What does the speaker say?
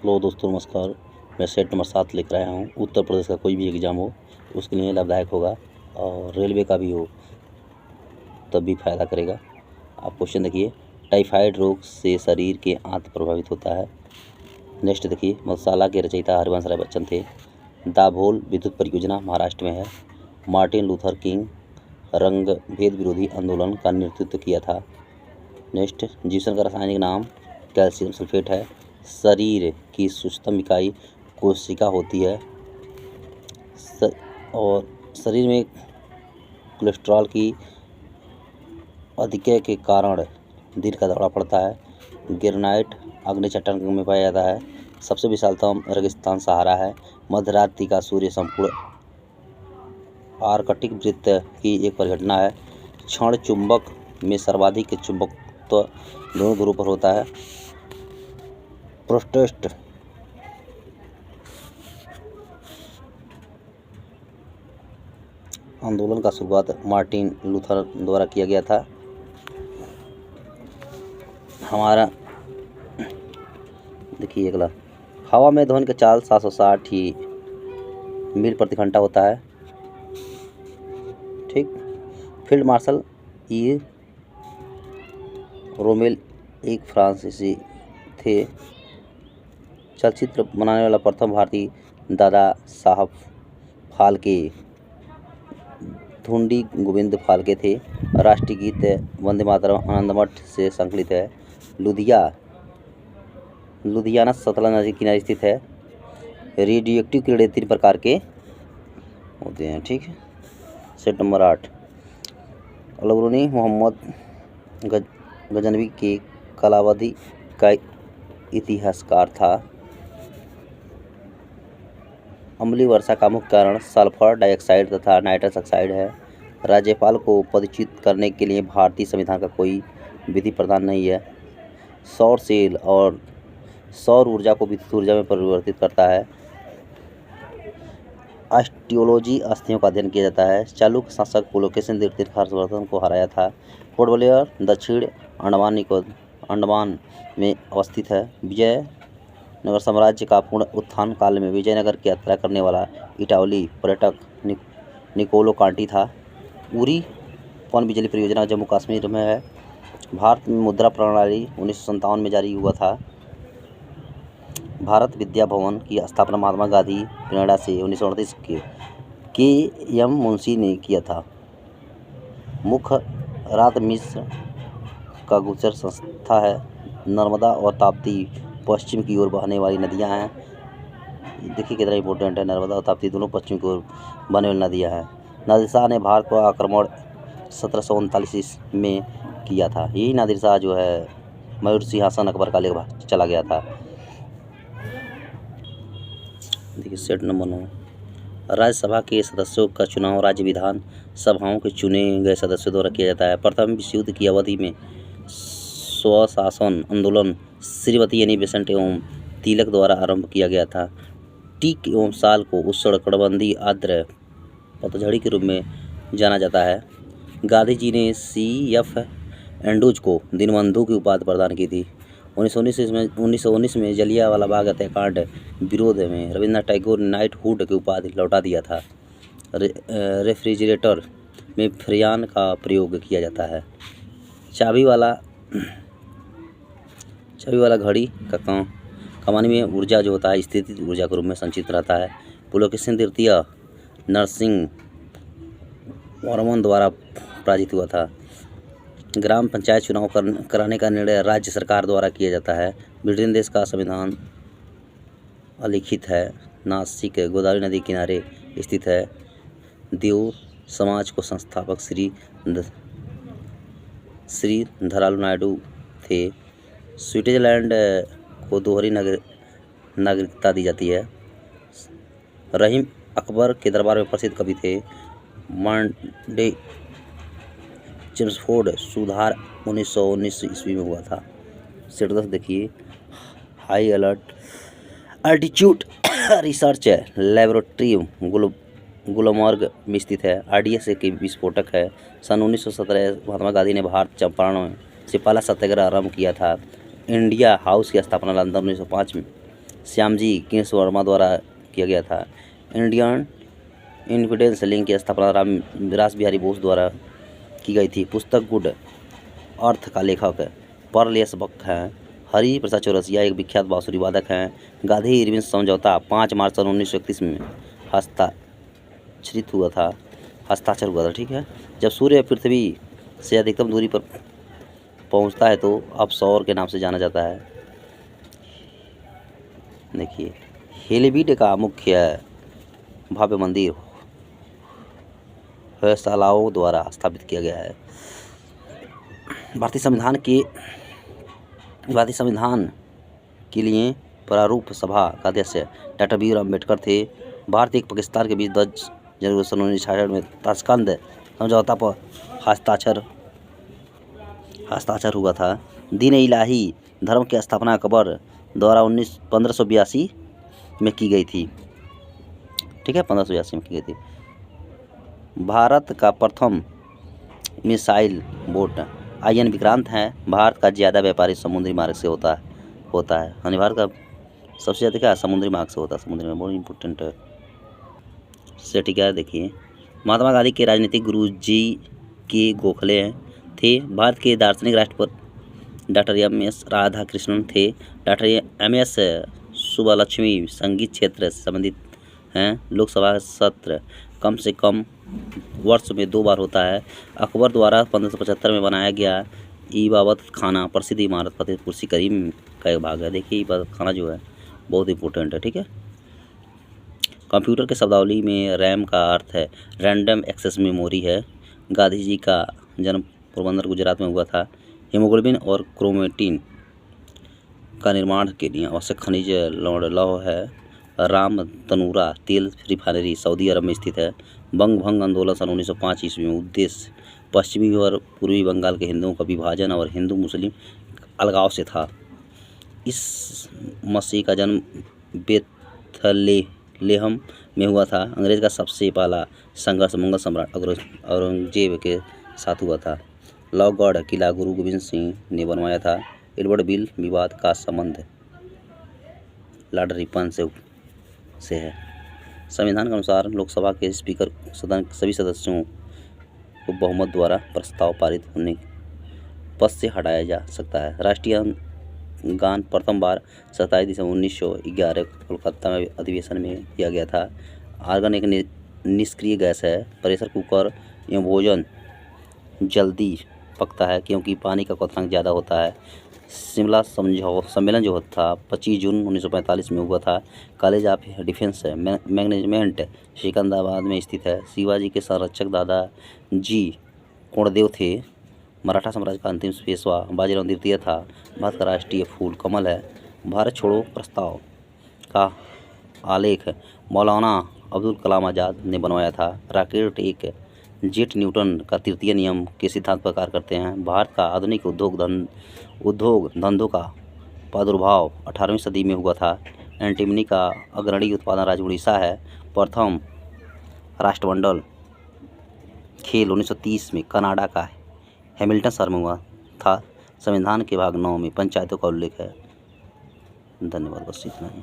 Hello दोस्तों, नमस्कार। मैं सेट नंबर 7 लेकर आया हूँ। उत्तर प्रदेश का कोई भी एग्ज़ाम हो उसके लिए लाभदायक होगा और रेलवे का भी हो तब भी फ़ायदा करेगा। आप क्वेश्चन देखिए, टाइफाइड रोग से शरीर के आंत प्रभावित होता है। नेक्स्ट देखिए, मधुशाला के रचयिता हरिवंश राय बच्चन थे। दाभोल विद्युत परियोजना महाराष्ट्र में है। मार्टिन लूथर किंग रंग भेद विरोधी आंदोलन का नेतृत्व किया था। नेक्स्ट, जीवसन का रासायनिक नाम कैल्शियम सल्फेट है। शरीर की सूक्ष्मतम इकाई कोशिका होती है और शरीर में कोलेस्ट्रॉल की अधिक्य के कारण दिल का दौरा पड़ता है। गिरनाइट अग्नि चट्टान में पाया जाता है। सबसे विशालतम रेगिस्तान सहारा है। मध्यरात्रि का सूर्य संपूर्ण आर्कटिक वृत्त की एक परिघटना है। क्षण चुंबक में सर्वाधिक चुंबकत्व दोनों ध्रुवों पर होता है। प्रोटेस्ट आंदोलन का शुरुआत मार्टिन लूथर द्वारा किया गया था। हमारा देखिए अगला, हवा में ध्वनि का चाल 760 ही मील प्रति घंटा होता है। ठीक। फील्ड मार्शल ई रोमेल एक फ्रांसीसी थे। चलचित्र बनाने वाला प्रथम भारतीय दादा साहब फाल्के धुंडी गोविंद फाल्के थे। राष्ट्रीय गीत वंदे मातरम आनंदमठ से संकलित है। लुधियाना सतलज नदी किनारे स्थित है। रेडियोएक्टिव कीड़े 3 प्रकार के होते हैं। ठीक है। सेट नंबर 8, अलबरूनी मोहम्मद गजनवी के कालावधि का इतिहासकार था। अम्लीय वर्षा का मुख्य कारण सल्फर डाइऑक्साइड तथा नाइट्रस ऑक्साइड है। राज्यपाल को पदच्युत करने के लिए भारतीय संविधान का कोई विधि प्रदान नहीं है। सौर सेल और सौर ऊर्जा को विद्युत ऊर्जा में परिवर्तित करता है। ऑस्टियोलॉजी अस्थियों का अध्ययन किया जाता है। चालुक्य शासक पुलकेशिन द्वितीय हर्षवर्धन को हराया था। पोर्ट ब्लेयर दक्षिण अंडमान में अवस्थित है। विजयनगर साम्राज्य का पूर्ण उत्थान काल में विजयनगर की यात्रा करने वाला इटावली पर्यटक निकोलो कांटी था। उरी पनबिजली परियोजना जम्मू कश्मीर में है। भारत में मुद्रा प्रणाली 1957 में जारी हुआ था। भारत विद्या भवन की स्थापना महात्मा गांधी प्रेरणा से 1938 के एम मुंशी ने किया था। मुख्य रात मिश्र का गुप्तचर संस्था है। नर्मदा और ताप्ती पश्चिम की ओर बहने वाली नदियां हैं। देखिए कितना इंपॉर्टेंट है, नर्मदा और ताप्ती दोनों पश्चिम की ओर बहने वाली नदियां हैं। नादिर शाह ने भारत पर आक्रमण 1739 में किया था। यही नादिर शाह जो है मयूर सिंहासन अकबर का लेकर चला गया था। देखिए सेट नंबर 9, राज्यसभा के सदस्यों का चुनाव राज्य विधान सभाओं के चुने गए सदस्यों द्वारा किया जाता है। प्रथम विश्व युद्ध की अवधि में स्वशासन आंदोलन श्रीमती एनी बेसेंट एवं तिलक द्वारा आरंभ किया गया था। टीक एवं साल को उष्णकटिबंधीय आर्द्र पतझड़ी के रूप में जाना जाता है। गांधी जी ने CF एंड्रूज को दीनबंधु की उपाधि प्रदान की थी। 1919 में जलियांवाला बाग हत्याकांड विरोध में रविन्द्रनाथ टैगोर ने नाइटहुड की उपाधि लौटा दिया था। रेफ्रिजरेटर में फ्रेयान का प्रयोग किया जाता है। चाबी वाला घड़ी का कमानी में ऊर्जा जो होता है स्थितिज ऊर्जा के रूप में संचित रहता है। पुलकेशिन तृतीय नरसिंह वर्मन द्वारा पराजित हुआ था। ग्राम पंचायत चुनाव कराने का निर्णय राज्य सरकार द्वारा किया जाता है। ब्रिटेन देश का संविधान अलिखित है। नासिक गोदावरी नदी किनारे स्थित है। देव समाज को संस्थापक श्री धरालू नायडू थे। स्विट्जरलैंड को दोहरी नागरिकता दी जाती है। रहीम अकबर के दरबार में प्रसिद्ध कवि थे। मांडे चेम्सफोर्ड सुधार 1919 ईस्वी में हुआ था। सेट 10 देखिए, high altitude research laboratory Gulmarg में स्थित है। RDS एक विस्फोटक है। सन 1917 महात्मा गांधी ने भारत चंपारण से पहला सत्याग्रह आरंभ किया था। इंडिया हाउस की स्थापना लंदन 1905 में श्यामजी कृष्ण वर्मा द्वारा किया गया था। इंडियन इंडिपेंडेंस लिंक की स्थापना रास बिहारी बोस द्वारा की गई थी। पुस्तक गुड अर्थ का लेखक पर्ल एस बक हैं। हरि प्रसाद चौरसिया एक विख्यात बांसुरी वादक हैं। गांधी इरविन समझौता 5 मार्च सन 1931 में हस्ताक्षर हुआ था। ठीक है। जब सूर्य पृथ्वी से अधिकतम दूरी पर पहुंचता है तो अब सौर के नाम से जाना जाता है। देखिए, हेलीबीड का मुख्य भव्य मंदिर होयसालाओं द्वारा स्थापित किया गया है। भारतीय संविधान के लिए प्रारूप सभा का अध्यक्ष डॉक्टर बी. आर. अम्बेडकर थे। भारत एक पाकिस्तान के बीच 10 जनवरी सन 1966 में ताशकंद समझौता पर हस्ताक्षर हुआ था। दीन इलाही धर्म की स्थापना अकबर द्वारा 1582 में की गई थी। ठीक है, 1582 में की गई थी। भारत का प्रथम मिसाइल बोट IN विक्रांत है। भारत का ज़्यादा व्यापारी समुद्री मार्ग से होता है। यानी भारत का सबसे ज़्यादा क्या समुद्री मार्ग से होता है। समुद्री में बहुत इंपॉर्टेंट है। से ठीक है। देखिए, महात्मा गांधी के राजनीतिक गुरु G.K. गोखले थे। भारत के दार्शनिक राष्ट्रपति डॉक्टर M.S. राधाकृष्णन थे। Doctor M.S. सुब्बलक्ष्मी संगीत क्षेत्र से संबंधित हैं। लोकसभा सत्र कम से कम वर्ष में 2 बार होता है। अकबर द्वारा 1575 में बनाया गया इबादत खाना प्रसिद्ध इमारत फतेहपुर सीकरी का एक भाग है। देखिए, इबादत खाना जो है बहुत इंपॉर्टेंट है। ठीक है। कंप्यूटर के शब्दावली में रैम का अर्थ है रैंडम एक्सेस मेमोरी है। गांधी जी का जन्म पोरबंदर गुजरात में हुआ था। हीमोग्लोबिन और क्रोमेटिन का निर्माण के लिए आवश्यक खनिज लौह है। राम तनूरा तेल रिफाइनरी सऊदी अरब में स्थित है। बंग भंग आंदोलन सन 1905 ईस्वी में उद्देश्य पश्चिमी और पूर्वी बंगाल के हिंदुओं का विभाजन और हिंदू मुस्लिम अलगाव से था। इस मसीह का जन्म बेथलेहम में हुआ था। अंग्रेज का सबसे पहला संघर्ष मुगल सम्राट औरंगजेब के साथ हुआ था। लॉवगढ़ किला गुरु गोविंद सिंह ने बनवाया था। एडवर्ड बिल विवाद का संबंध लॉर्ड रिपन से है। संविधान के अनुसार लोकसभा के स्पीकर सदन सभी सदस्यों को बहुमत द्वारा प्रस्ताव पारित होने पद से हटाया जा सकता है। राष्ट्रीय गान प्रथम बार 27 दिसंबर 1911 कोलकाता में अधिवेशन में किया गया था। आर्गन एक निष्क्रिय गैस है। प्रेशर कुकर एवं भोजन जल्दी पकता है क्योंकि पानी का क्वथनांक ज़्यादा होता है। शिमला सम्मेलन जो था 25 जून 1945 में हुआ था। College of defence management Secunderabad में स्थित है। शिवाजी के संरक्षक दादा जी कोंडदेव थे। मराठा साम्राज्य का अंतिम पेशवा बाजीराव द्वितीय था। भारत का राष्ट्रीय फूल कमल है। भारत छोड़ो प्रस्ताव का आलेख मौलाना अब्दुल कलाम आज़ाद ने बनवाया था। रॉकेट एक जेट न्यूटन का तृतीय नियम के सिद्धांत पर कार्य करते हैं। भारत का आधुनिक उद्योग धंधों का प्रादुर्भाव 18वीं सदी में हुआ था। एंटीमनी का अग्रणी उत्पादन राज्य उड़ीसा है। प्रथम राष्ट्रमंडल खेल 1930 में कनाडा का हैमिल्टन शहर में हुआ था। संविधान के भाग 9 में पंचायतों का उल्लेख है। धन्यवाद। बस इतना ही।